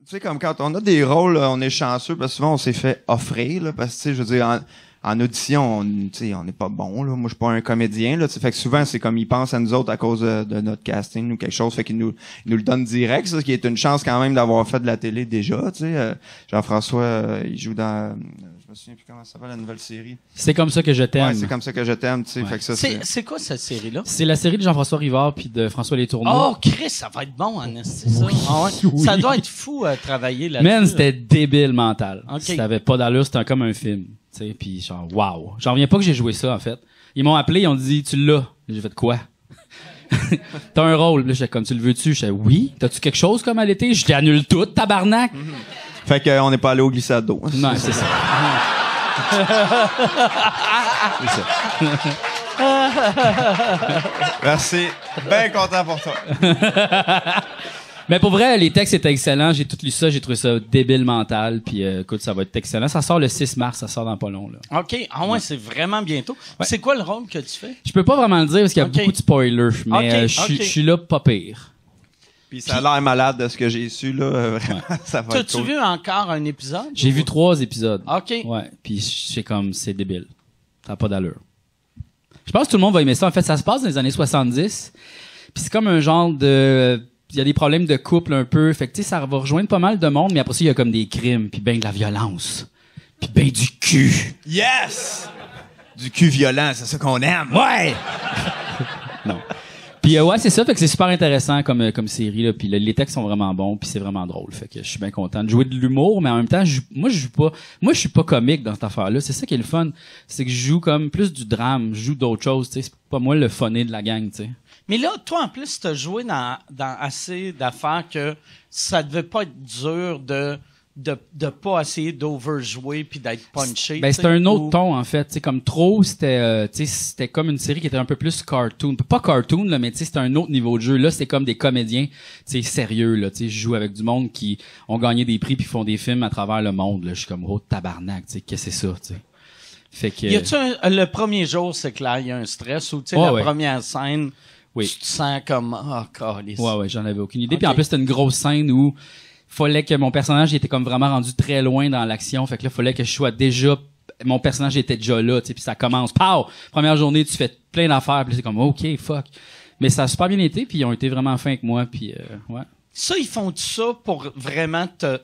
sais, comme quand on a des rôles, on est chanceux, parce que souvent, on s'est fait offrir, là, parce que, tu sais, je veux dire, en audition, tu sais, on n'est pas bon, là. Moi, je suis pas un comédien, là, tu sais. Fait que souvent, c'est comme ils pensent à nous autres à cause de notre casting ou quelque chose. Fait qu'ils nous le donnent direct, ça, ce qui est une chance quand même d'avoir fait de la télé déjà, tu sais. Jean-François, il joue dans, je me souviens plus comment ça s'appelle, la nouvelle série. C'est comme ça que je t'aime. Ouais, c'est comme ça que je t'aime, tu sais. Ouais. Fait que ça, C'est quoi cette série-là? C'est la série de Jean-François Rivard puis de François Letourneau. Oh, Chris, ça va être bon, c'est ça. Ah ouais. Oui. Ça doit être fou à travailler là-dessus. Man, c'était débile mental. Ok. Ça avait pas d'allure, c'était comme un film. Tu sais, puis genre, wow. J'en reviens pas que j'ai joué ça, en fait. Ils m'ont appelé, ils ont dit, tu l'as. J'ai fait quoi? T'as un rôle. Là, j'étais comme, tu le veux-tu? J'étais, oui. T'as-tu quelque chose comme à l'été? Je t'annule tout, tabarnak. Fait que, on n'est pas allé au glissade d'eau. Non, c'est ça. C'est ça. Merci. Bien content pour toi. Mais pour vrai, les textes étaient excellents. J'ai tout lu ça, j'ai trouvé ça débile mental. Puis écoute, ça va être excellent. Ça sort le 6 mars, ça sort dans pas long. Là. OK. Ah ouais, c'est vraiment bientôt. C'est quoi le rôle que tu fais? Je peux pas vraiment le dire parce qu'il y a Ok. beaucoup de spoilers. Mais Ok, je ok. suis là pas pire. Puis ça a l'air malade de ce que j'ai su, là. Vraiment, ça va être T'as-tu cool. vu encore un épisode? J'ai vu 3 épisodes. OK. Ouais. Puis c'est comme, c'est débile. Ça n'a pas d'allure. Je pense que tout le monde va aimer ça. En fait, ça se passe dans les années 70. Puis c'est comme un genre de... Il y a des problèmes de couple un peu. Fait que, tu sais, ça va rejoindre pas mal de monde. Mais après ça, il y a comme des crimes. Puis ben de la violence. Puis ben du cul. Yes! Du cul violent, c'est ça qu'on aime. Ouais! Non. Puis ouais, c'est ça. Fait que c'est super intéressant comme série. Là. Puis les textes sont vraiment bons. Puis c'est vraiment drôle. Fait que je suis bien content de jouer de l'humour. Mais en même temps, moi, je suis pas comique dans cette affaire-là. C'est ça qui est le fun. C'est que je joue comme plus du drame. Je joue d'autres choses. Tu sais, c'est pas moi le funné de la gang, tu sais. Mais là, toi, en plus, t'as joué dans assez d'affaires que ça devait pas être dur de pas essayer d'overjouer puis d'être punché. Ben, tu c'était sais, un autre ou- ton, en fait. Tu sais, comme trop, c'était, tu sais, c'était comme une série qui était un peu plus cartoon. Pas cartoon, là, mais tu sais, c'était un autre niveau de jeu. Là, c'est comme des comédiens, tu sais, sérieux, là. Tu sais, je joue avec du monde qui ont gagné des prix puis font des films à travers le monde, là. Je suis comme, oh, tabarnak, tu sais, qu'est-ce que c'est ça, tu sais. Fait que... Y a-tu le premier jour, c'est clair, il y a un stress ou, tu sais, Ouais, la ouais. première scène, Oui. tu te sens comme, câlisse. Ouais, j'en avais aucune idée. Ok. Puis en plus, c'était une grosse scène où fallait que mon personnage il était comme vraiment rendu très loin dans l'action. Fait que là, fallait que je sois déjà... Mon personnage était déjà là, tu sais, puis ça commence. Pow! Première journée, tu fais plein d'affaires, puis c'est comme, OK, fuck. Mais ça a super bien été, puis ils ont été vraiment fins avec moi, puis ouais. Ça, ils font tout ça pour vraiment t'as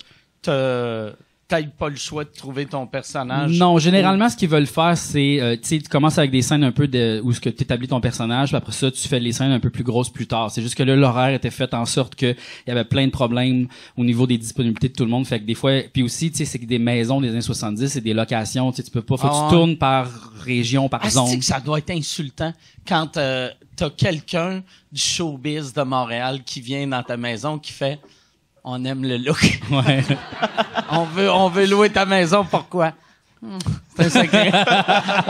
pas le choix de trouver ton personnage. Non, généralement, ce qu'ils veulent faire, c'est, tu sais, tu commences avec des scènes un peu où ce que tu établis ton personnage, puis après ça, tu fais les scènes un peu plus grosses plus tard. C'est juste que là, l'horaire était fait en sorte que il y avait plein de problèmes au niveau des disponibilités de tout le monde. Fait que des fois, puis aussi, tu sais, c'est que des maisons des années 70, c'est des locations, tu sais, tu peux pas, faut que Ah tu ouais. tournes par région, par Asti zone. que ça doit être insultant quand t'as quelqu'un du showbiz de Montréal qui vient dans ta maison qui fait « On aime le look. Ouais. on veut louer ta maison. Pourquoi? C'est un secret. »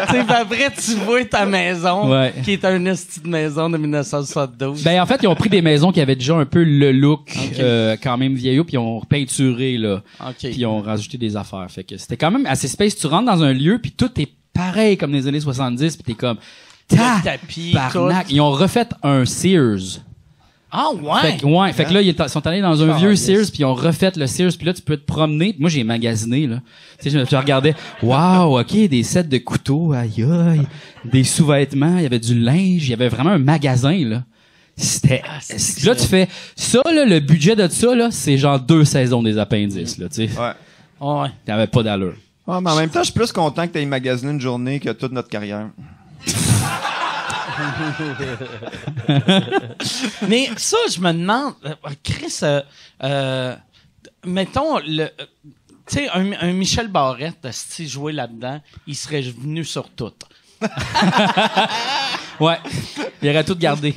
Tu sais, puis après, tu vois ta maison, Ouais. qui est un esti de maison de 1972. Ben en fait, ils ont pris des maisons qui avaient déjà un peu le look Ok. quand même vieillot, puis ils ont peinturé là, OK. puis ils ont rajouté des affaires. Fait que c'était quand même assez space. Tu rentres dans un lieu, puis tout est pareil comme dans les années 70, puis t'es comme Le tapis, tabarnak. tout. Ils ont refait un Sears. Ah ouais? Fait que là, ils sont allés dans un Ah, vieux yes. Sears, puis ils ont refait le Sears, puis là, tu peux te promener. Moi, j'ai magasiné, là. Tu sais, je regardais, wow, OK, des sets de couteaux, aïe, aïe, des sous-vêtements, il y avait du linge, il y avait vraiment un magasin, là. C'était... c'est là, tu fais... Ça, là, le budget de ça, là, c'est genre 2 saisons des appendices, là, tu sais. Ouais. Ouais. T'avais pas d'allure. Ouais, mais en même temps, je suis plus content que tu aies magasiné une journée que toute notre carrière. Mais ça, je me demande, Chris, mettons, tu sais, un Michel Barrette, si jouait là-dedans, il serait venu sur tout. Ouais. Il aurait tout gardé.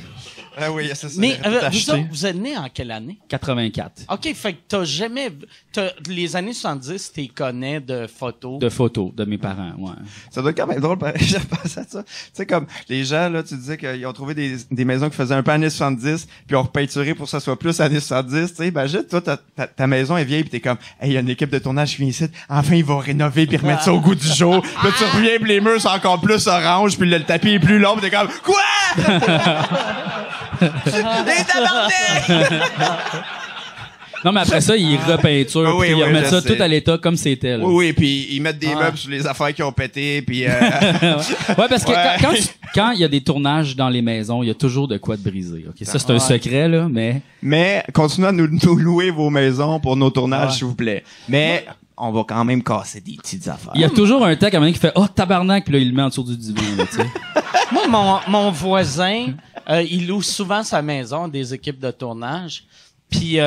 Ah oui, c'est ça. Mais vous autres, vous êtes né en quelle année? 84. OK, fait que les années 70, t'es connais de photos. De photos de mes parents, ouais. Ça doit être quand même drôle, j'ai repensé à ça. Tu sais, comme, les gens, là, tu disais qu'ils ont trouvé des maisons qui faisaient un peu années 70, puis ont repeinturé pour que ça soit plus années 70, tu sais. Imagine, toi, ta maison est vieille, puis t'es comme, hey, il y a une équipe de tournage qui vient ici, enfin, ils vont rénover puis remettre ça au goût du jour. Là, tu reviens, puis les murs sont encore plus orange, puis le tapis est plus long, puis t'es comme, quoi? Les tabarnak! Non, mais après ça, ils repeinturent, Oui, puis ils oui, remettent je ça sais. tout à l'état comme c'était, là. Oui, puis ils mettent des meubles sur les affaires qui ont pété, puis... Ouais, parce que Ouais. quand il y a des tournages dans les maisons, il y a toujours de quoi de briser. Ok, ça c'est un secret là, mais Mais continuez à nous louer vos maisons pour nos tournages, s'il vous plaît. Mais on va quand même casser des petites affaires. il y a toujours un tech à un moment donné qui fait oh tabarnak, puis là il le met en dessous du divan. Là, tu sais. Moi, mon voisin, il loue souvent sa maison à des équipes de tournage. Puis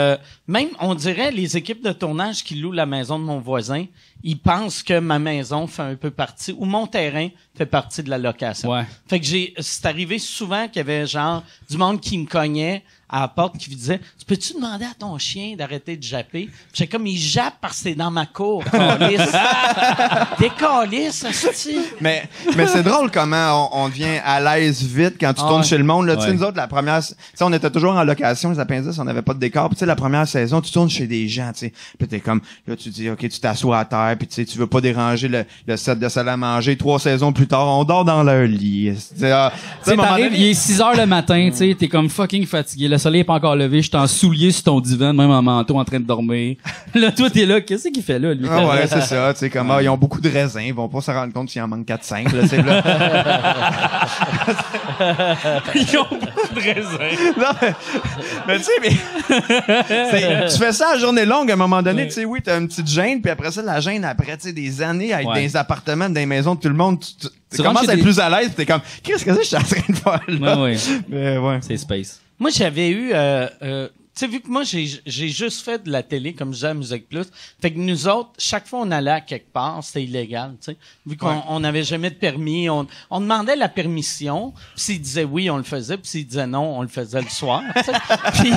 même, on dirait, les équipes de tournage qui louent la maison de mon voisin, ils pensent que ma maison fait un peu partie, ou mon terrain fait partie de la location. Ouais. Fait que c'est arrivé souvent qu'il y avait genre du monde qui me cognait à la porte qui me disait « Tu peux-tu demander à ton chien d'arrêter de japper? » J'étais comme « Il jappe parce que c'est dans ma cour, câlisse. » Décalisse, asti. Mais c'est drôle comment on devient à l'aise vite quand tu tournes chez le monde. Là, tu sais, Ouais. nous autres, la première, tu sais, on était toujours en location, les appendices, on n'avait pas de décor. Puis tu sais, la première saison, tu tournes chez des gens, tu sais. Puis t'es comme, là, tu dis, ok, tu t'assois à terre, puis tu sais, tu veux pas déranger le set de salle à manger. 3 saisons plus tard, on dort dans leur lit. Tu sais, à un Tu sais, moment t'arrives, donné- il est 6h le matin, tu sais, t'es comme fucking fatigué, le soleil est pas encore levé, je suis en soulier sur ton divan, même en manteau, en train de dormir. Là, toi, t'es là, qu'est-ce qu'il fait là, lui? Ah ouais, c'est ça, tu sais, comme, ils ont beaucoup de raisins, ils vont pas se rendre compte s'il en manque 4-5, là, tu sais, là. Ils ont beaucoup de raisins. Non, mais tu sais, tu fais ça à journée longue, à un moment donné, tu sais, oui, t'as une petite gêne, puis après ça, la gêne, après, tu sais, des années à être dans Ouais. les appartements, dans les maisons de tout le monde, tu rentres commences chez à être des- plus à l'aise, pis t'es comme, qu'est-ce que c'est que je suis en train de faire, là? Ouais, ouais. Mais ouais. C'est space. Moi, j'avais eu... tu sais, vu que moi, j'ai juste fait de la télé, comme je disais à Musique Plus, fait que nous autres, chaque fois on allait à quelque part, c'était illégal, tu sais. Vu qu'on on n'avait jamais de permis, on demandait la permission, puis s'ils disaient oui, on le faisait, puis s'ils disaient non, on le faisait le soir, tu sais. Puis...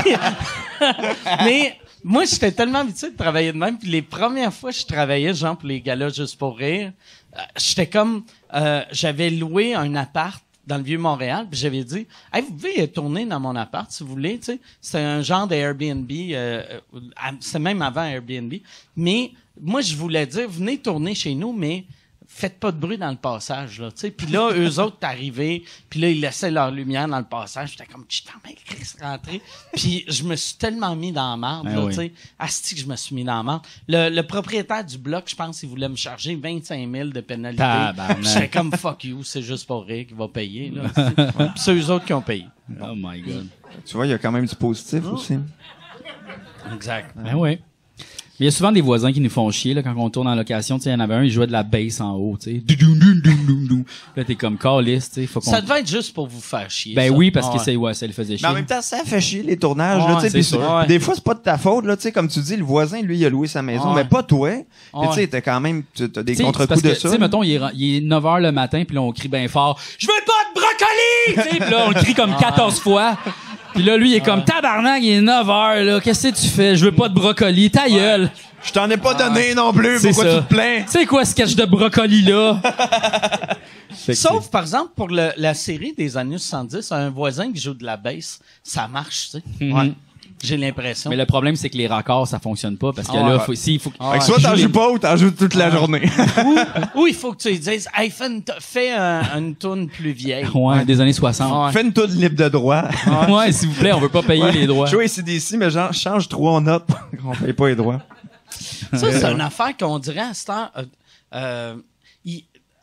Mais... Moi, j'étais tellement habitué de travailler de même, puis les premières fois que je travaillais, genre, pour les galas juste pour rire, j'étais comme... j'avais loué un appart dans le Vieux-Montréal, puis j'avais dit « Hey, vous pouvez tourner dans mon appart, si vous voulez. » Tu sais, c'était un genre d'Airbnb, c'est même avant Airbnb. Mais moi, je voulais dire « Venez tourner chez nous, mais faites pas de bruit dans le passage. » là, tu sais. Puis là, eux autres t'arrivaient, puis là, ils laissaient leur lumière dans le passage. J'étais comme « Je t'en mets le Christ rentrer. » Puis je me suis tellement mis dans la marde, Ben là, oui. tu sais. Asti que je me suis mis dans la marde. Le propriétaire du bloc, je pense, il voulait me charger 25 000 de pénalité. Tabarnak. J'étais comme fuck you, c'est juste pour rire qui va payer. Là, tu sais. Puis c'est eux autres qui ont payé. Oh my god. Tu vois, il y a quand même du positif aussi. Exact. Ben ouais. Mais il y a souvent des voisins qui nous font chier là, quand on tourne en location. Tu sais, il y en avait un, il jouait de la bass en haut. Tu sais. Dou-dou-dou-dou-dou-dou. Là, t'es comme caliste. Tu sais, faut qu'on... Ça devait être juste pour vous faire chier. Ben ça. oui, parce que Ouais. ça le faisait chier. Mais en même temps, ça fait chier les tournages, Ouais, là, tu sais. c'est Puis sûr. Ouais. des fois, c'est pas de ta faute, là, tu sais, comme tu dis, le voisin, lui, il a loué sa maison, Ouais. mais pas toi. Puis Ouais. tu sais, t'as quand même, t'as des Tu sais, contre-coups parce de que, ça. tu sais, mettons, il est 9h le matin, puis là, on crie bien fort « Je veux pas de brocoli! » Tu sais, puis là, on le crie comme 14 fois. Puis là, lui, il est comme « Tabarnak, il est 9h, là. Qu'est-ce que tu fais? Je veux pas de brocoli. Ta gueule! » Je t'en ai pas donné non plus, C'est pourquoi ça. tu te plains? C'est quoi ce sketch de brocoli, là? Fait que Sauf, par exemple, pour la série des années 70, un voisin qui joue de la bass, ça marche, tu sais. Mhm. Ouais. J'ai l'impression. Mais le problème, c'est que les raccords, ça fonctionne pas, parce que Ah là, ouais. faut... Ah Fait que soit t'en joues pas ou t'en joues toute la journée. Ou il faut que tu lui dises, hey, fais une tourne plus vieille. Ouais, des années 60. Ouais. Fais une toune libre de droit. Ouais, s'il vous plaît, on veut pas payer les droits. Jouer ici d'ici, mais genre, change 3 notes. On paye pas les droits. Ça, c'est une affaire qu'on dirait à cette heure.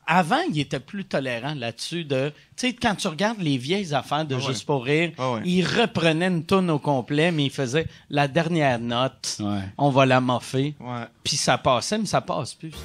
Avant, il était plus tolérant là-dessus de, tu sais, quand tu regardes les vieilles affaires de Juste pour rire, il reprenait une toune au complet, mais il faisait la dernière note. Ouais. On va la moffer. Ouais. Puis ça passait, mais ça passe plus. Ça.